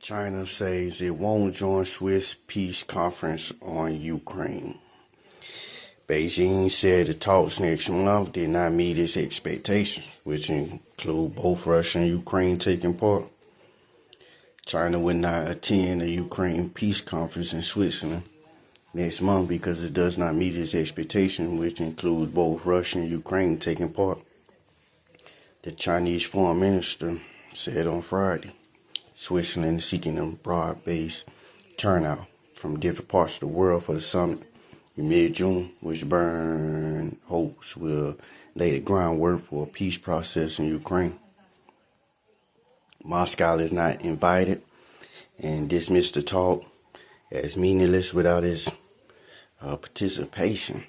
China says it won't join Swiss peace conference on Ukraine. Beijing said the talks next month did not meet its expectations, which include both Russia and Ukraine taking part. China would not attend the Ukraine peace conference in Switzerland next month because it does not meet its expectations, which includes both Russia and Ukraine taking part. The Chinese foreign minister said on Friday. Switzerland is seeking a broad-based turnout from different parts of the world for the summit in mid-June, which Bern hopes will lay the groundwork for a peace process in Ukraine. Moscow is not invited and dismissed the talk as meaningless without its participation.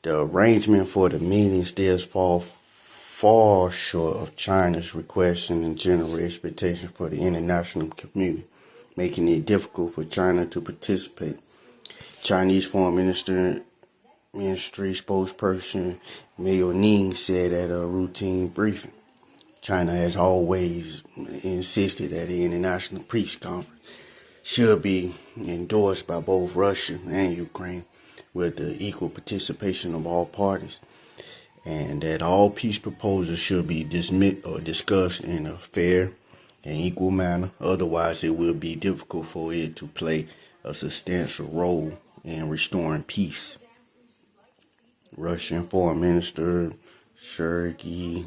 The arrangement for the meeting still falls far short of China's requests and general expectations for the international community, making it difficult for China to participate. Chinese Foreign Ministry spokesperson Mao Ning said at a routine briefing, China has always insisted that the international peace conference should be endorsed by both Russia and Ukraine with the equal participation of all parties, and that all peace proposals should be discussed in a fair and equal manner. Otherwise, it will be difficult for it to play a substantial role in restoring peace. Russian Foreign Minister Sergei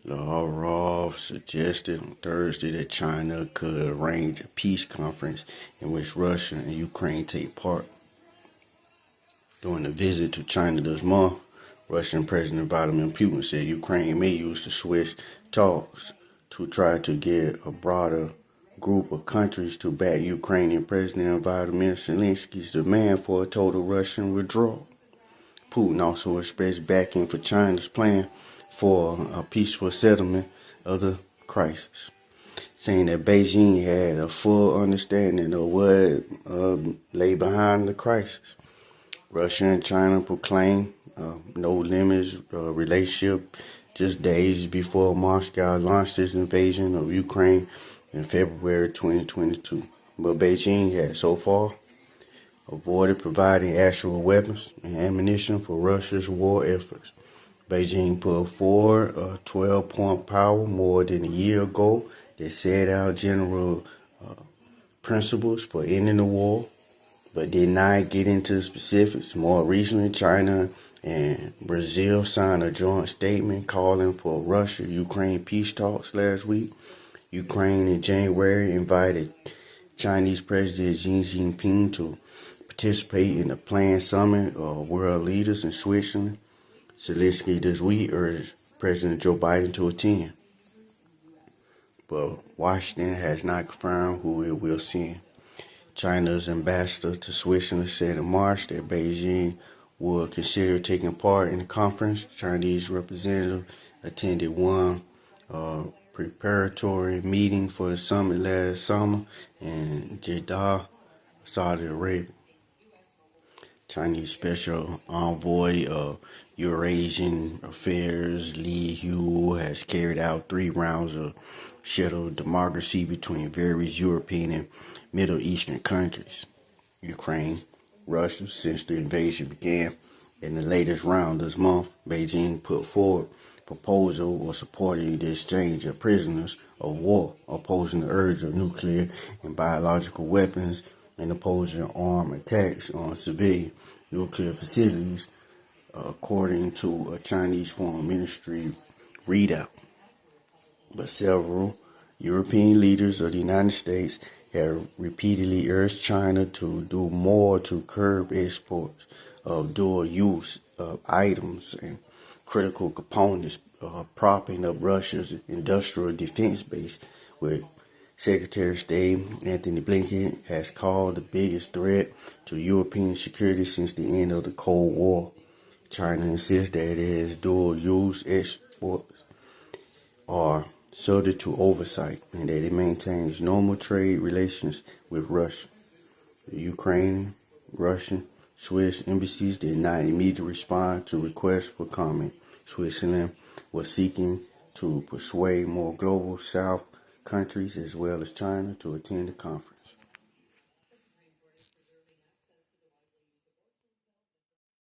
Lavrov suggested on Thursday that China could arrange a peace conference in which Russia and Ukraine take part. During a visit to China this month, Russian President Vladimir Putin said Ukraine may use the Swiss talks to try to get a broader group of countries to back Ukrainian President Vladimir Zelensky's demand for a total Russian withdrawal. Putin also expressed backing for China's plan for a peaceful settlement of the crisis, saying that Beijing had a full understanding of what lay behind the crisis. Russia and China proclaimed no limits relationship just days before Moscow launched its invasion of Ukraine in February 2022. But Beijing has so far avoided providing actual weapons and ammunition for Russia's war efforts. Beijing put forward a 12-point power more than a year ago that set out general principles for ending the war, but did not get into the specifics. More recently, China and Brazil signed a joint statement calling for Russia-Ukraine peace talks last week. Ukraine in January invited Chinese President Xi Jinping to participate in the planned summit of world leaders in Switzerland. Zelensky this week urged President Joe Biden to attend, but Washington has not confirmed who it will send. China's ambassador to Switzerland said in March that Beijing would consider taking part in the conference. Chinese representative attended one preparatory meeting for the summit last summer in Jeddah, Saudi Arabia. Chinese Special Envoy of Eurasian Affairs Li Hu has carried out 3 rounds of scheduled democracy between various European and Middle Eastern countries, Ukraine, Russia, since the invasion began. In the latest round this month, Beijing put forward a proposal or supporting the exchange of prisoners of war, opposing the urge of nuclear and biological weapons, and opposing armed attacks on civilian nuclear facilities, according to a Chinese Foreign Ministry readout. But several European leaders of the United States have repeatedly urged China to do more to curb exports of dual-use items and critical components, propping up Russia's industrial defense base, which Secretary of State Antony Blinken has called the biggest threat to European security since the end of the Cold War. China insists that its dual-use exports are subject to oversight and that it maintains normal trade relations with Russia. The Ukrainian, Russian, Swiss embassies did not immediately respond to requests for comment. Switzerland was seeking to persuade more global South countries as well as China to attend the conference.